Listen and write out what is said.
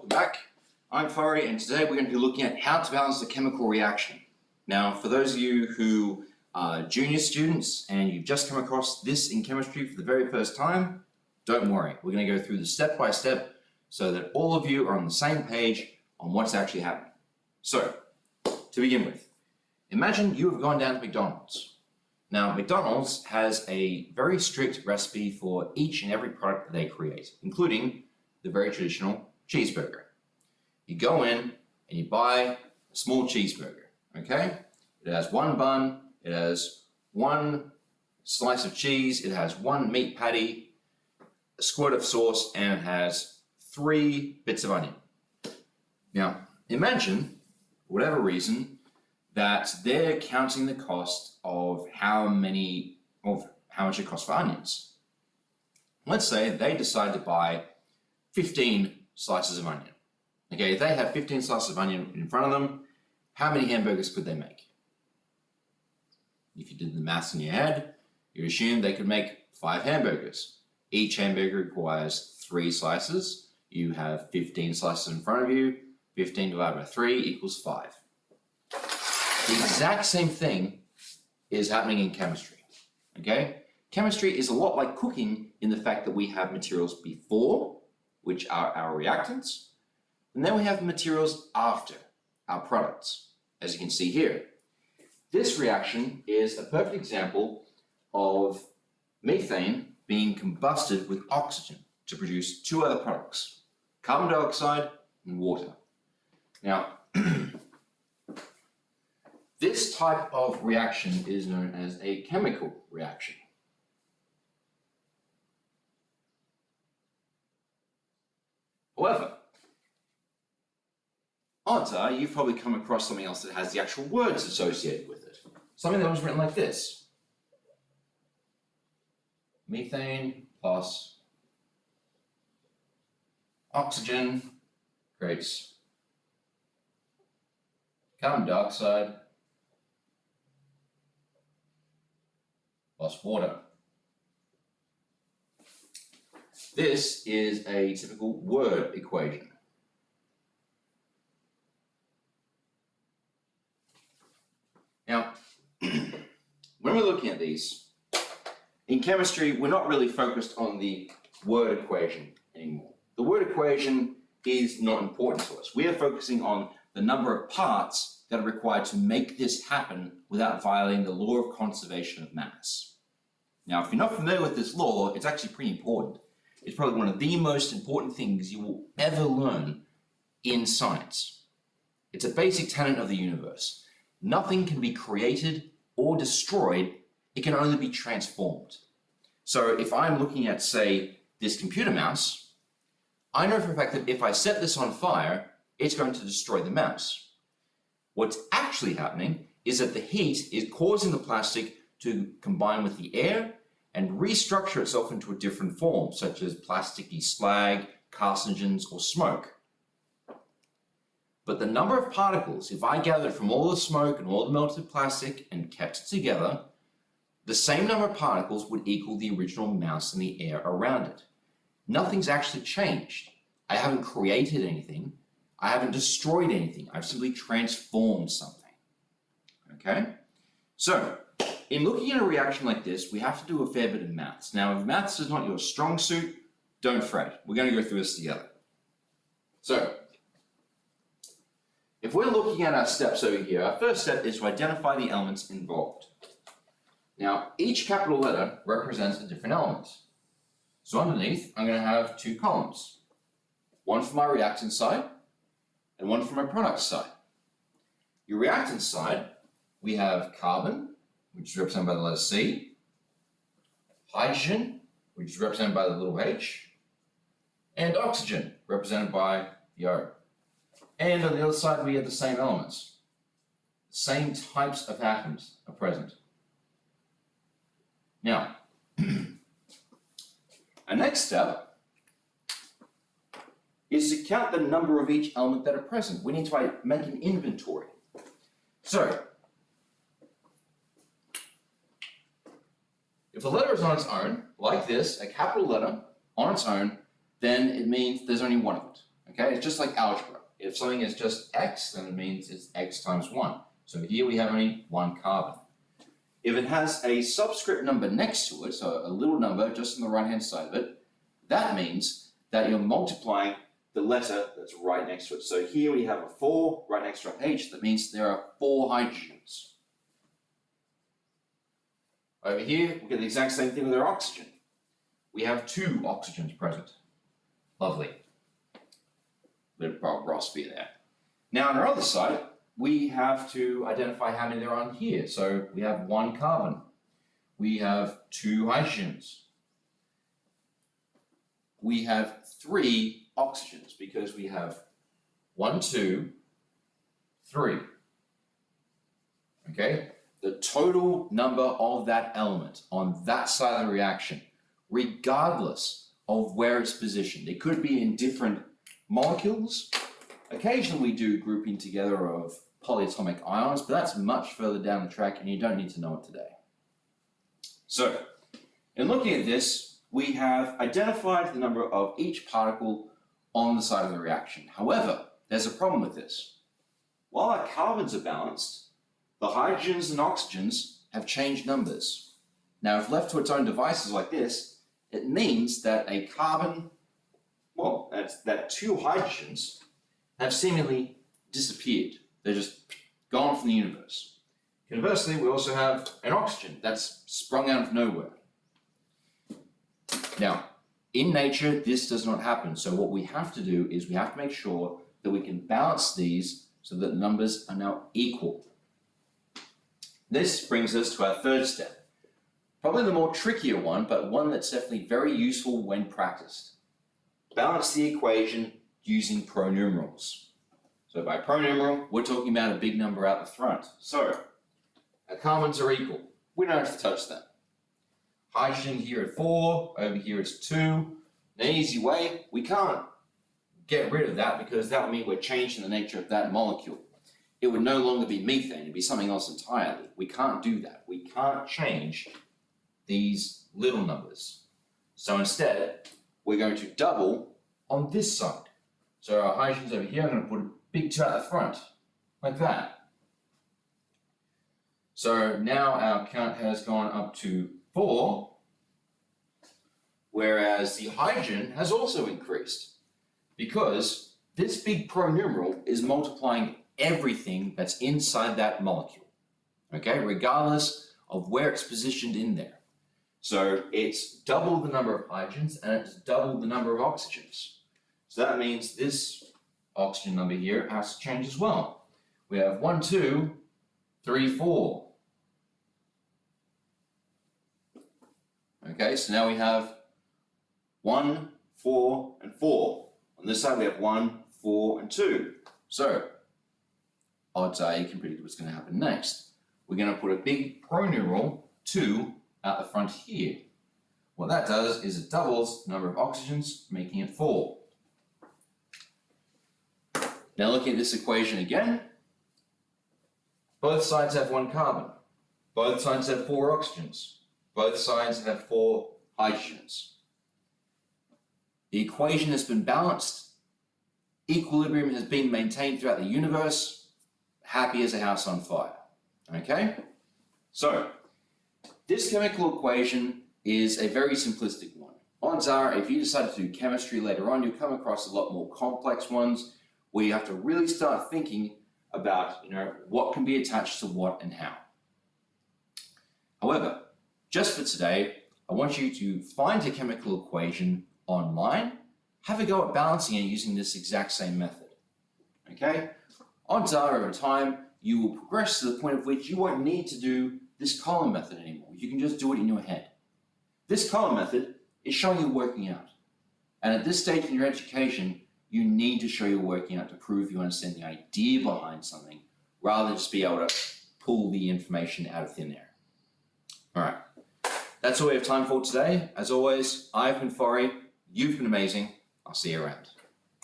back. I'm Fari, and today we're going to be looking at how to balance a chemical reaction. Now, for those of you who are junior students and you've just come across this in chemistry for the very first time, don't worry. We're going to go through the step by step so that all of you are on the same page on what's actually happening. So, to begin with, imagine you have gone down to McDonald's. Now, McDonald's has a very strict recipe for each and every product that they create, including the very traditional cheeseburger. You go in and you buy a small cheeseburger, okay? It has one bun, it has one slice of cheese, it has one meat patty, a squirt of sauce, and it has 3 bits of onion. Now, imagine, for whatever reason, that they're counting the cost of how much it costs for onions. Let's say they decide to buy 15 slices of onion. Okay, if they have 15 slices of onion in front of them, how many hamburgers could they make? If you did the maths in your head, you assume they could make 5 hamburgers. Each hamburger requires 3 slices. You have 15 slices in front of you. 15 divided by 3 equals 5. The exact same thing is happening in chemistry. Okay? Chemistry is a lot like cooking in the fact that we have materials before, which are our reactants, and then we have materials after, our products, as you can see here. This reaction is a perfect example of methane being combusted with oxygen to produce 2 other products, carbon dioxide and water. Now, this type of reaction is known as a chemical reaction. However, odds are you've probably come across something else that has the actual words associated with it. Something that was written like this. Methane plus oxygen creates carbon dioxide plus water. This is a typical word equation. Now, when we're looking at these, in chemistry, we're not really focused on the word equation anymore. The word equation is not important to us. We are focusing on the number of parts that are required to make this happen without violating the law of conservation of mass. Now, if you're not familiar with this law, it's actually pretty important. It's probably one of the most important things you will ever learn in science. It's a basic tenet of the universe. Nothing can be created or destroyed, it can only be transformed. So if I'm looking at, say, this computer mouse, I know for a fact that if I set this on fire, it's going to destroy the mouse. What's actually happening is that the heat is causing the plastic to combine with the air and restructure itself into a different form, such as plasticky slag, carcinogens, or smoke. But the number of particles, if I gathered from all the smoke and all the melted plastic and kept it together, the same number of particles would equal the original mouse and the air around it. Nothing's actually changed. I haven't created anything. I haven't destroyed anything. I've simply transformed something. Okay? So, in looking at a reaction like this, we have to do a fair bit of maths. Now, if maths is not your strong suit, don't fret. We're going to go through this together. So, if we're looking at our steps over here, our first step is to identify the elements involved. Now, each capital letter represents a different element. So underneath, I'm going to have 2 columns. One for my reactant side, and one for my product side. Your reactant side, we have carbon, which is represented by the letter C, hydrogen, which is represented by the little h, and oxygen, represented by the O. And on the other side, we have the same elements. The same types of atoms are present. Now, our next step is to count the number of each element that are present. We need to make an inventory. So, if the letter is on its own, like this, a capital letter on its own, then it means there's only one of it. Okay, it's just like algebra. If something is just x, then it means it's x times 1. So here we have only 1 carbon. If it has a subscript number next to it, so a little number just on the right-hand side of it, that means that you're multiplying the letter that's right next to it. So here we have a 4 right next to an H. That means there are 4 hydrogens. Over here, we get the exact same thing with our oxygen. We have 2 oxygens present. Lovely. Bit of porosity there. Now on our other side, we have to identify how many there are on here. So we have 1 carbon. We have 2 hydrogens. We have 3 oxygens because we have 1, 2, 3. Okay? The total number of that element on that side of the reaction, regardless of where it's positioned. It could be in different molecules. Occasionally we do grouping together of polyatomic ions, but that's much further down the track and you don't need to know it today. So, in looking at this, we have identified the number of each particle on the side of the reaction. However, there's a problem with this. While our carbons are balanced, the hydrogens and oxygens have changed numbers. Now, if left to its own devices like this, it means that a carbon, well, that 2 hydrogens have seemingly disappeared. They're just gone from the universe. Conversely, we also have an oxygen that's sprung out of nowhere. Now, in nature, this does not happen. So what we have to do is we have to make sure that we can balance these so that the numbers are now equal. This brings us to our third step. Probably the more trickier one, but one that's definitely very useful when practiced. Balance the equation using pronumerals. So by pronumeral, we're talking about a big number out the front. So, our carbons are equal. We don't have to touch them. Hydrogen here at 4, over here it's 2. In an easy way, we can't get rid of that because that would mean we're changing the nature of that molecule. It would no longer be methane, it'd be something else entirely. We can't do that. We can't change these little numbers. So instead, we're going to double on this side. So our hydrogens over here, I'm going to put a big 2 at the front, like that. So now our count has gone up to 4, whereas the hydrogen has also increased because this big pronumeral is multiplying everything that's inside that molecule, okay, regardless of where it's positioned in there. So it's double the number of hydrogens and it's double the number of oxygens. So that means this oxygen number here has to change as well. We have 1, 2, 3, 4. Okay, so now we have 1, 4, and 4. On this side we have 1, 4, and 2. So, odds are you can predict what's going to happen next. We're going to put a big pronumeral 2 at the front here. What that does is it doubles the number of oxygens, making it 4. Now looking at this equation again, both sides have 1 carbon. Both sides have 4 oxygens. Both sides have 4 hydrogens. The equation has been balanced. Equilibrium has been maintained throughout the universe. Happy as a house on fire. Okay? So, this chemical equation is a very simplistic one. Odds are, if you decide to do chemistry later on, you'll come across a lot more complex ones where you have to really start thinking about, what can be attached to what and how. However, just for today, I want you to find a chemical equation online, have a go at balancing it using this exact same method. Okay? Odds are, over time, you will progress to the point of which you won't need to do this column method anymore. You can just do it in your head. This column method is showing you working out. And at this stage in your education, you need to show your working out to prove you understand the idea behind something, rather than just be able to pull the information out of thin air. All right. That's all we have time for today. As always, I've been Forry. You've been amazing. I'll see you around.